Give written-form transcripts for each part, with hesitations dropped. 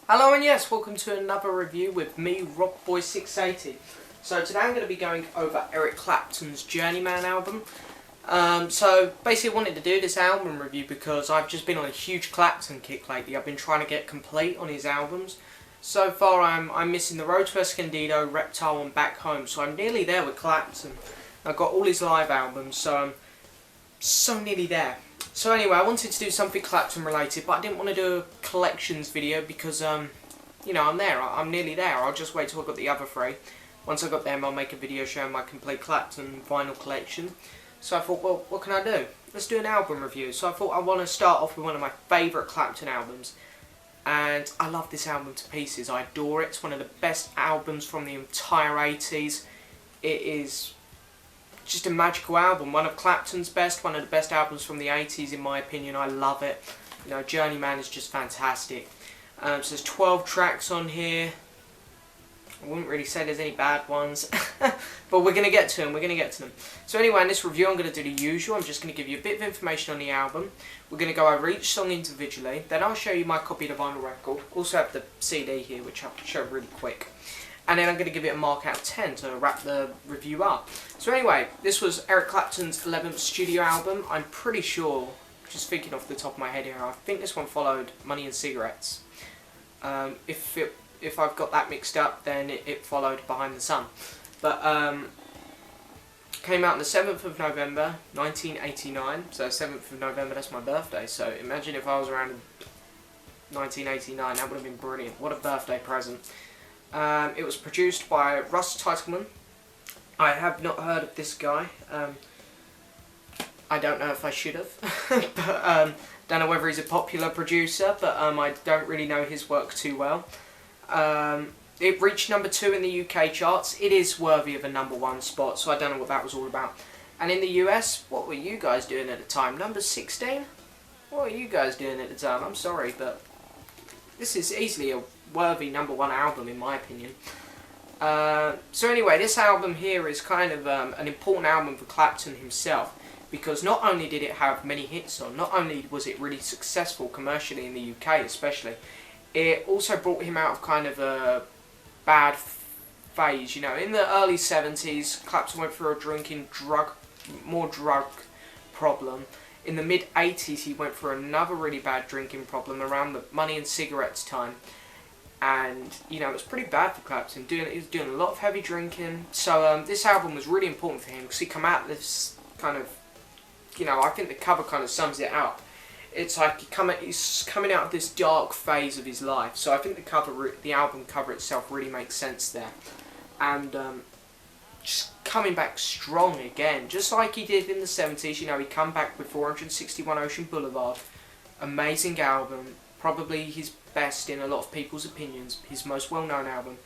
Hello and yes, welcome to another review with me, Rockboy680. So today I'm going to be going over Eric Clapton's Journeyman album. So basically I wanted to do this album review because I've just been on a huge Clapton kick lately. I've been trying to get complete on his albums. So far I'm missing The Road to Escondido, Reptile and Back Home, so I'm nearly there with Clapton. I've got all his live albums, so I'm so nearly there. So anyway, I wanted to do something Clapton related, but I didn't want to do a collections video because, you know, I'm there. I'm nearly there. I'll just wait till I've got the other three. Once I've got them, I'll make a video showing my complete Clapton vinyl collection. So I thought, well, what can I do? Let's do an album review. So I thought I want to start off with one of my favourite Clapton albums. And I love this album to pieces. I adore it. It's one of the best albums from the entire 80s. It is just a magical album, one of Clapton's best, one of the best albums from the 80s in my opinion. I love it. You know, Journeyman is just fantastic. So there's 12 tracks on here. I wouldn't really say there's any bad ones, but we're going to get to them, So anyway, in this review I'm going to do the usual. I'm just going to give you a bit of information on the album. We're going to go over each song individually, then I'll show you my copy of the vinyl record. Also have the CD here, which I'll show really quick. And then I'm going to give it a mark out of 10 to wrap the review up. So anyway, this was Eric Clapton's 11th studio album. I'm pretty sure, just thinking off the top of my head here, I think this one followed Money and Cigarettes. If I've got that mixed up, then it followed Behind the Sun. But came out on the 7th of November 1989. So 7th of November, that's my birthday. So imagine if I was around in 1989, that would have been brilliant. What a birthday present. It was produced by Russ Titelman. I have not heard of this guy. I don't know if I should have. But don't know whether he's a popular producer, but I don't really know his work too well. It reached number 2 in the UK charts. It is worthy of a number 1 spot, so I don't know what that was all about. And in the US, what were you guys doing at the time? Number 16? What were you guys doing at the time? I'm sorry, but this is easily a worthy number 1 album in my opinion. So anyway, this album here is kind of an important album for Clapton himself, because not only did it have many hits on, not only was it really successful commercially in the UK especially, it also brought him out of kind of a bad phase. You know, in the early 70s, Clapton went through a more drug problem. In the mid-80s, he went through another really bad drinking problem around the Money and Cigarettes time. And, you know, it was pretty bad for Clapton. He was doing a lot of heavy drinking. So this album was really important for him because he come out of this kind of, you know, I think the cover kind of sums it up. It's like he's coming out of this dark phase of his life. So I think the album cover itself really makes sense there. And just coming back strong again, just like he did in the 70s. You know, he come back with 461 Ocean Boulevard. Amazing album. Probably his best in a lot of people's opinions, his most well-known album.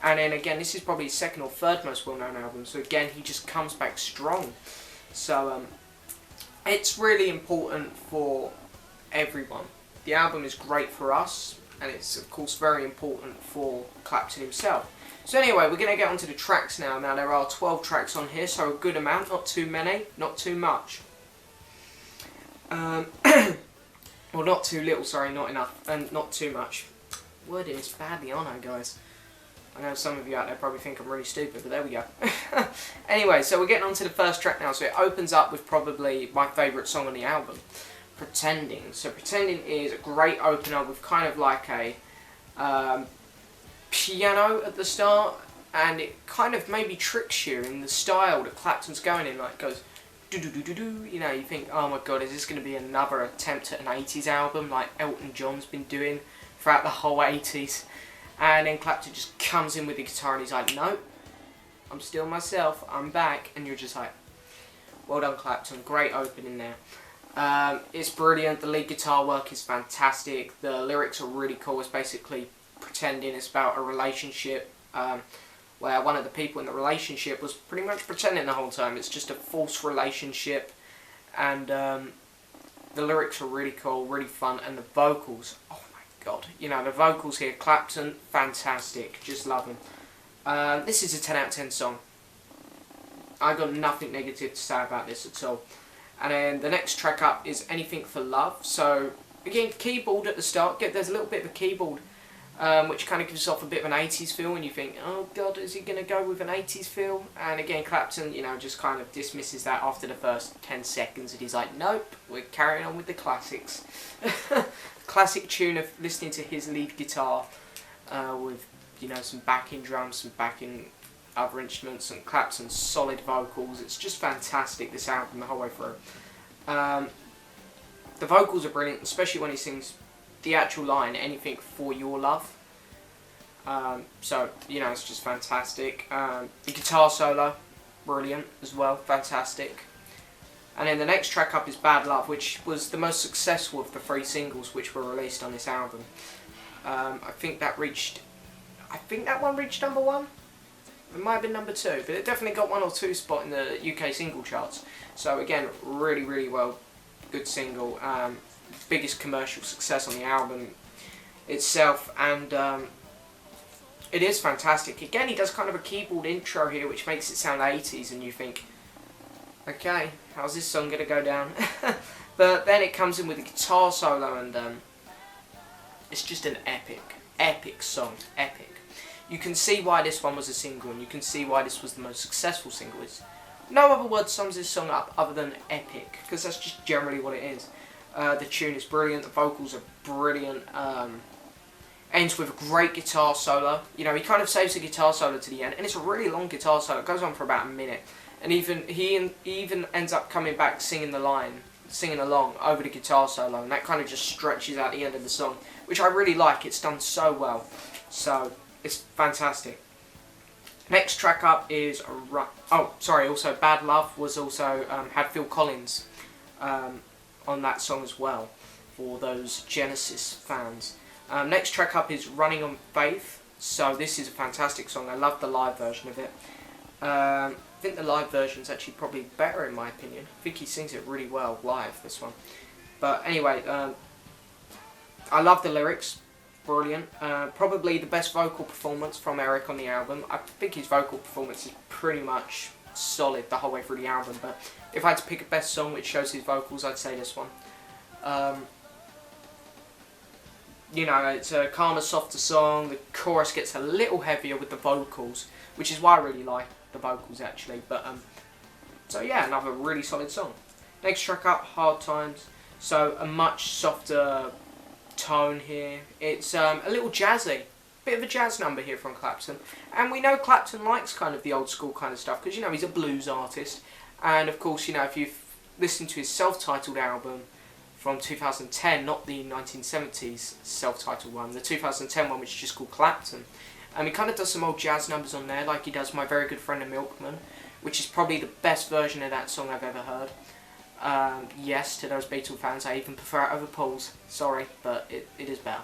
And then again, this is probably his second or third most well-known album, so again, he just comes back strong. So it's really important for everyone. The album is great for us, and it's of course very important for Clapton himself. So anyway, we're going to get onto the tracks now. Now there are 12 tracks on here, so a good amount, not too many, not too much. Well, not too little, sorry, not enough, and not too much. Wording is badly on, guys. I know some of you out there probably think I'm really stupid, but there we go. Anyway, so we're getting on to the first track now. So it opens up with probably my favourite song on the album, Pretending. So Pretending is a great opener with kind of like a piano at the start, and it kind of maybe tricks you in the style that Clapton's going in, like it goes do-do-do-do-do, you know, you think, oh my god, is this going to be another attempt at an 80s album like Elton John's been doing throughout the whole 80s? And then Clapton just comes in with the guitar and he's like, nope, I'm still myself, I'm back. And you're just like, well done Clapton, great opening there. It's brilliant, the lead guitar work is fantastic, the lyrics are really cool. It's basically pretending, it's about a relationship where one of the people in the relationship was pretty much pretending the whole time. It's just a false relationship, and the lyrics are really cool, really fun, and the vocals, oh my god, you know, the vocals here, Clapton, fantastic, just love him. This is a 10 out of 10 song. I got nothing negative to say about this at all. And then the next track up is Anything for Love. So again, keyboard at the start. There's a little bit of a keyboard which kind of gives off a bit of an 80s feel, and you think, oh god, is he going to go with an 80s feel? And again, Clapton, you know, just kind of dismisses that after the first 10 seconds, and he's like, nope, we're carrying on with the classics. Classic tune of listening to his lead guitar, with, you know, some backing drums, some backing other instruments, and Clapton's solid vocals. It's just fantastic, this album, the whole way through. The vocals are brilliant, especially when he sings the actual line, anything for your love. So, you know, it's just fantastic. The guitar solo, brilliant as well, fantastic. And then the next track up is Bad Love, which was the most successful of the 3 singles which were released on this album. I think that one reached number 1. It might have been number 2, but it definitely got 1 or 2 spot in the UK single charts. So again, really, really well, good single. Biggest commercial success on the album itself, and it is fantastic. Again, he does kind of a keyboard intro here, which makes it sound 80s, and you think, okay, how's this song going to go down? But then it comes in with a guitar solo, and it's just an epic song, epic. You can see why this one was a single, and you can see why this was the most successful single. No other word sums this song up other than epic, because that's just generally what it is. The tune is brilliant, the vocals are brilliant, ends with a great guitar solo. You know, he kind of saves the guitar solo to the end, and it's a really long guitar solo, it goes on for about a minute. And he even ends up coming back singing along over the guitar solo, and that kind of just stretches out the end of the song, which I really like. It's done so well, so it's fantastic. Next track up is also Bad Love was also had Phil Collins on that song as well, for those Genesis fans. Next track up is Running on Faith. So this is a fantastic song. I love the live version of it. I think the live version is actually probably better in my opinion. I think he sings it really well live, this one. But anyway, I love the lyrics. Brilliant. Probably the best vocal performance from Eric on the album. I think his vocal performance is pretty much solid the whole way through the album, but if I had to pick a best song which shows his vocals, I'd say this one. You know, it's a calmer, softer song. The chorus gets a little heavier with the vocals, which is why I really like the vocals actually. But so yeah, another really solid song. Next track up, Hard Times. So a much softer tone here. It's a little jazzy. Bit of a jazz number here from Clapton. And we know Clapton likes kind of the old school kind of stuff, because, you know, he's a blues artist. And of course, you know, if you've listened to his self-titled album from 2010, not the 1970s self-titled one, the 2010 one, which is just called Clapton. And he kind of does some old jazz numbers on there, like he does My Very Good Friend the Milkman, which is probably the best version of that song I've ever heard. Yes, to those Beatles fans, I even prefer it over Paul's. Sorry, but it is better.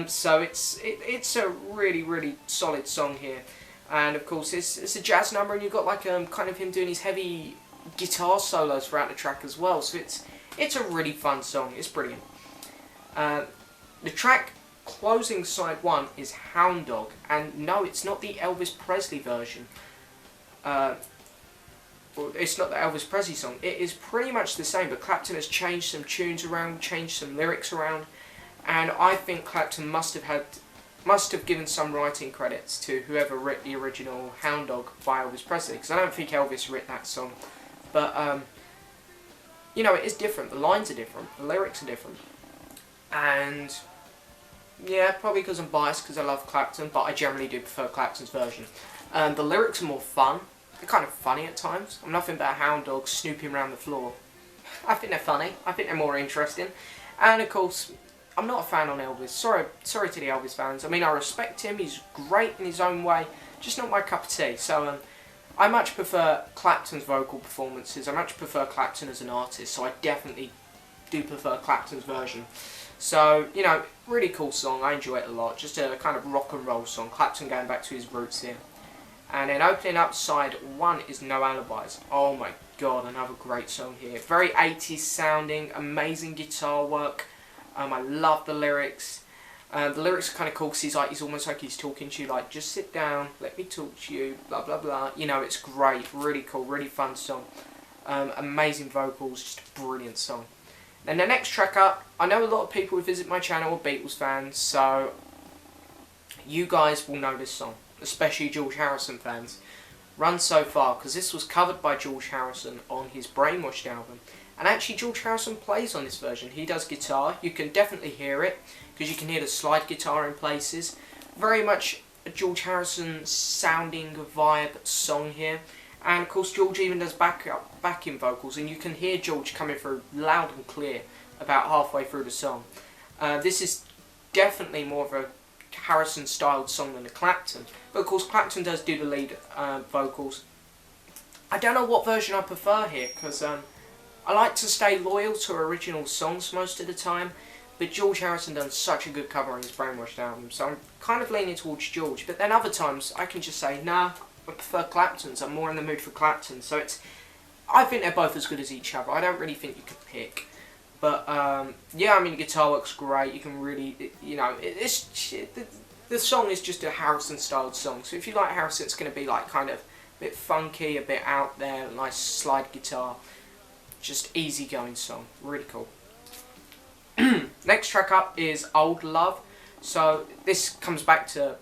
So it's a really, really solid song here. And of course, it's a jazz number, and you've got like kind of him doing his heavy guitar solos throughout the track as well. So it's a really fun song. It's brilliant. The track closing side 1 is Hound Dog, and no, it's not the Elvis Presley version. It's not the Elvis Presley song. It is pretty much the same, but Clapton has changed some tunes around, changed some lyrics around, and I think Clapton must have given some writing credits to whoever wrote the original Hound Dog by Elvis Presley, because I don't think Elvis wrote that song. But you know, it is different. The lines are different. The lyrics are different, and yeah, probably because I'm biased because I love Clapton, but I generally do prefer Clapton's version. The lyrics are more fun. They're kind of funny at times. I'm nothing but a hound dog snooping around the floor. I think they're funny. I think they're more interesting. And of course, I'm not a fan on Elvis. Sorry to the Elvis fans. I mean, I respect him. He's great in his own way. Just not my cup of tea. So I much prefer Clapton's vocal performances. I much prefer Clapton as an artist. So I definitely do prefer Clapton's version. So, you know, really cool song. I enjoy it a lot. Just a kind of rock and roll song. Clapton going back to his roots here. And then opening up side 1 is No Alibis. Oh my god, another great song here. Very 80s sounding, amazing guitar work. I love the lyrics. The lyrics are kind of cool because he's almost like he's talking to you, like, just sit down, let me talk to you, blah blah blah. You know, it's great, really cool, really fun song. Amazing vocals, just a brilliant song. Then the next track up, I know a lot of people who visit my channel are Beatles fans, so you guys will know this song, especially George Harrison fans. Run So Far, because this was covered by George Harrison on his Brainwashed album. And actually George Harrison plays on this version. He does guitar. You can definitely hear it, because you can hear the slide guitar in places. Very much a George Harrison sounding vibe song here. And of course George even does backing vocals, and you can hear George coming through loud and clear about halfway through the song. This is definitely more of a Harrison styled song than a Clapton, but of course Clapton does do the lead vocals. I don't know what version I prefer here, because I like to stay loyal to original songs most of the time, but George Harrison done such a good cover on his Brainwashed album, so I'm kind of leaning towards George. But then other times I can just say, nah, I prefer Clapton's. I'm more in the mood for Clapton. So I think they're both as good as each other. I don't really think you could pick. But yeah, I mean, the guitar work's great. You can really, you know, the song is just a Harrison-styled song. So if you like Harrison, it's going to be like kind of a bit funky, a bit out there, nice slide guitar, just easy-going song. Really cool. Next track up is Old Love. So this comes back to,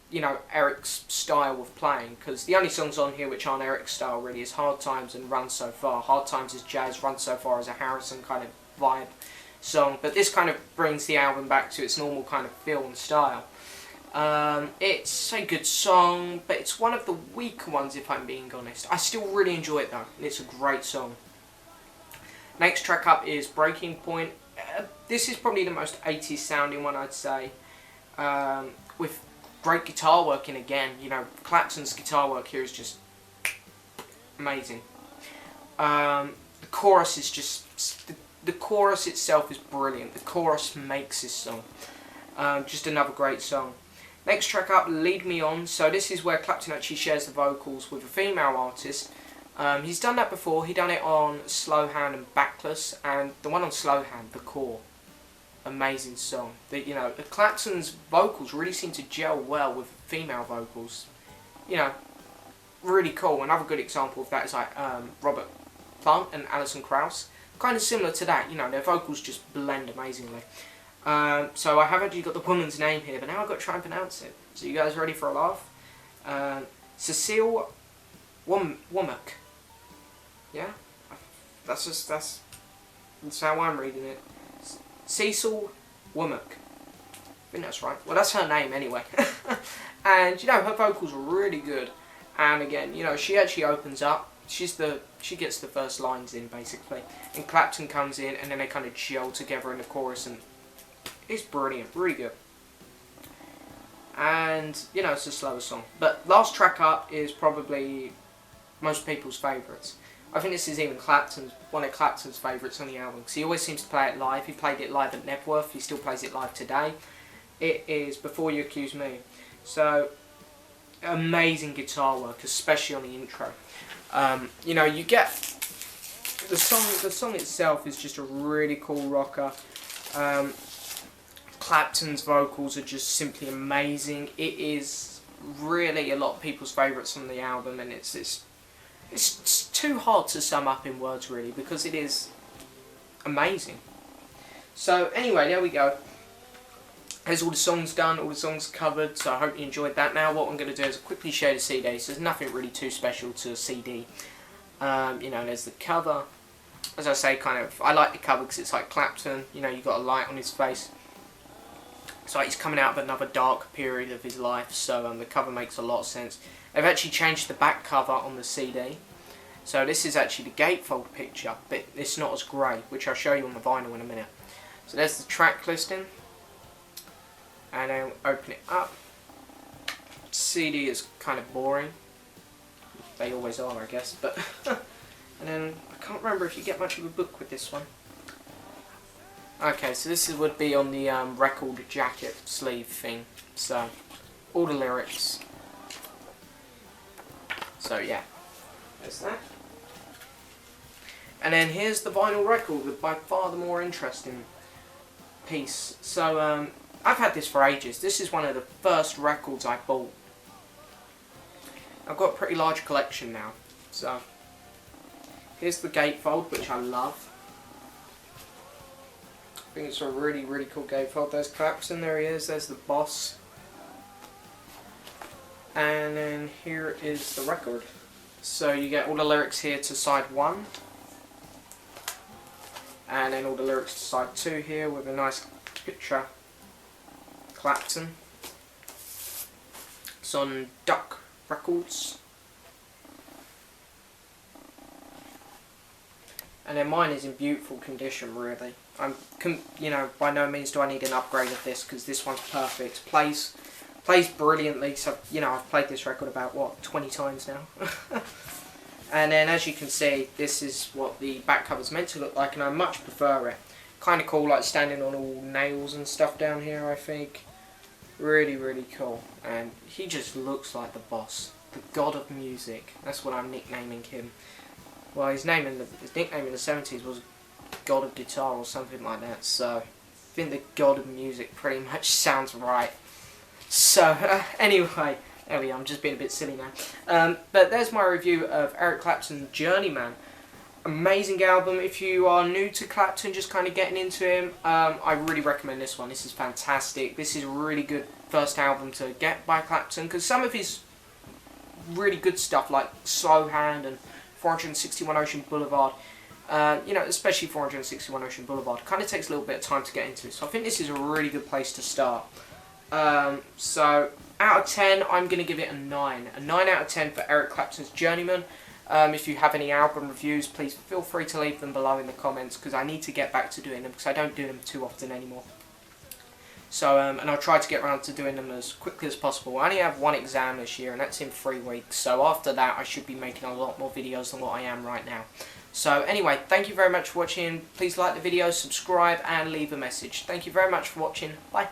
you know, Eric's style of playing, because the only songs on here which aren't Eric's style really is Hard Times and Run So Far. Hard Times is jazz, Run So Far is a Harrison kind of vibe song, but this kind of brings the album back to its normal kind of feel and style. It's a good song, but it's one of the weaker ones if I'm being honest. I still really enjoy it though, and it's a great song. Next track up is Breaking Point. This is probably the most 80s sounding one, I'd say, with great guitar work in again. You know, Clapton's guitar work here is just amazing. The chorus is just, the chorus itself is brilliant. The chorus makes this song. Just another great song. Next track up, Lead Me On. So this is where Clapton actually shares the vocals with a female artist. He's done that before. He done it on Slow Hand and Backless, and the one on Slow Hand, The Core. Amazing song. You know, Clapton's vocals really seem to gel well with female vocals. You know, really cool. Another good example of that is like Robert Plant and Alison Krauss. Kind of similar to that. You know, their vocals just blend amazingly. So I have actually got the woman's name here, but now I've got to try and pronounce it. So you guys ready for a laugh? Cecile Womack. Yeah, that's how I'm reading it. Cecil Womack. I think that's right. Well, that's her name anyway. And you know, her vocals are really good. And again, you know, she actually opens up. She gets the first lines in basically, and Clapton comes in, and then they kind of gel together in the chorus, and it's brilliant, really good. And you know, it's a slower song. But last track up is probably most people's favourites. I think this is even one of Clapton's favourites on the album, because he always seems to play it live. He played it live at Nebworth. He still plays it live today. It is Before You Accuse Me. So amazing guitar work, especially on the intro. You know, you get the song itself is just a really cool rocker. Clapton's vocals are just simply amazing. It is really a lot of people's favourites on the album, and it's too hard to sum up in words really, because it is amazing. So anyway, there we go. There's all the songs done, all the songs covered, so I hope you enjoyed that. Now what I'm going to do is quickly share the CD, so there's nothing really too special to a CD. You know, there's the cover. As I say, kind of, I like the cover because it's like Clapton, you know, you've got a light on his face. So he's coming out of another dark period of his life, so the cover makes a lot of sense. They've actually changed the back cover on the CD. So this is actually the gatefold picture, but it's not as grey, which I'll show you on the vinyl in a minute. So there's the track listing. And then open it up. CD is kind of boring. They always are, I guess. But and then I can't remember if you get much of a book with this one. Okay, so this would be on the record jacket sleeve thing. So all the lyrics. So yeah, there's that. And then here's the vinyl record, with by far the more interesting piece. So I've had this for ages. This is one of the first records I bought. I've got a pretty large collection now. So here's the gatefold, which I love. I think it's a really, really cool gatefold. There's Clapton, there he is, there's the boss. And then here is the record. So you get all the lyrics here to side 1. And then all the lyrics to side 2 here with a nice picture. Clapton. It's on Duck Records. And then mine is in beautiful condition, really. You know, by no means do I need an upgrade of this, because this one's perfect. Plays brilliantly. So, you know, I've played this record about, what, 20 times now. And then, as you can see, this is what the back cover's meant to look like, and I much prefer it. Kind of cool, like standing on all nails and stuff down here, I think. Really, really cool. And he just looks like the boss. The god of music. That's what I'm nicknaming him. Well, his nickname in the 70s was God of Guitar or something like that, so I think the God of Music pretty much sounds right. So, anyway, there we are, I'm just being a bit silly now. But there's my review of Eric Clapton's Journeyman. Amazing album. If you are new to Clapton, just kind of getting into him, I really recommend this one. This is fantastic. This is a really good first album to get by Clapton, because some of his really good stuff, like Slow Hand and 461 Ocean Boulevard, you know, especially 461 Ocean Boulevard, kind of takes a little bit of time to get into. So I think this is a really good place to start. So out of 10, I'm going to give it a 9. A 9 out of 10 for Eric Clapton's Journeyman. If you have any album reviews, please feel free to leave them below in the comments, because I need to get back to doing them, because I don't do them too often anymore. So, and I'll try to get around to doing them as quickly as possible. I only have one exam this year, and that's in 3 weeks. So after that, I should be making a lot more videos than what I am right now. So anyway, thank you very much for watching. Please like the video, subscribe, and leave a message. Thank you very much for watching. Bye.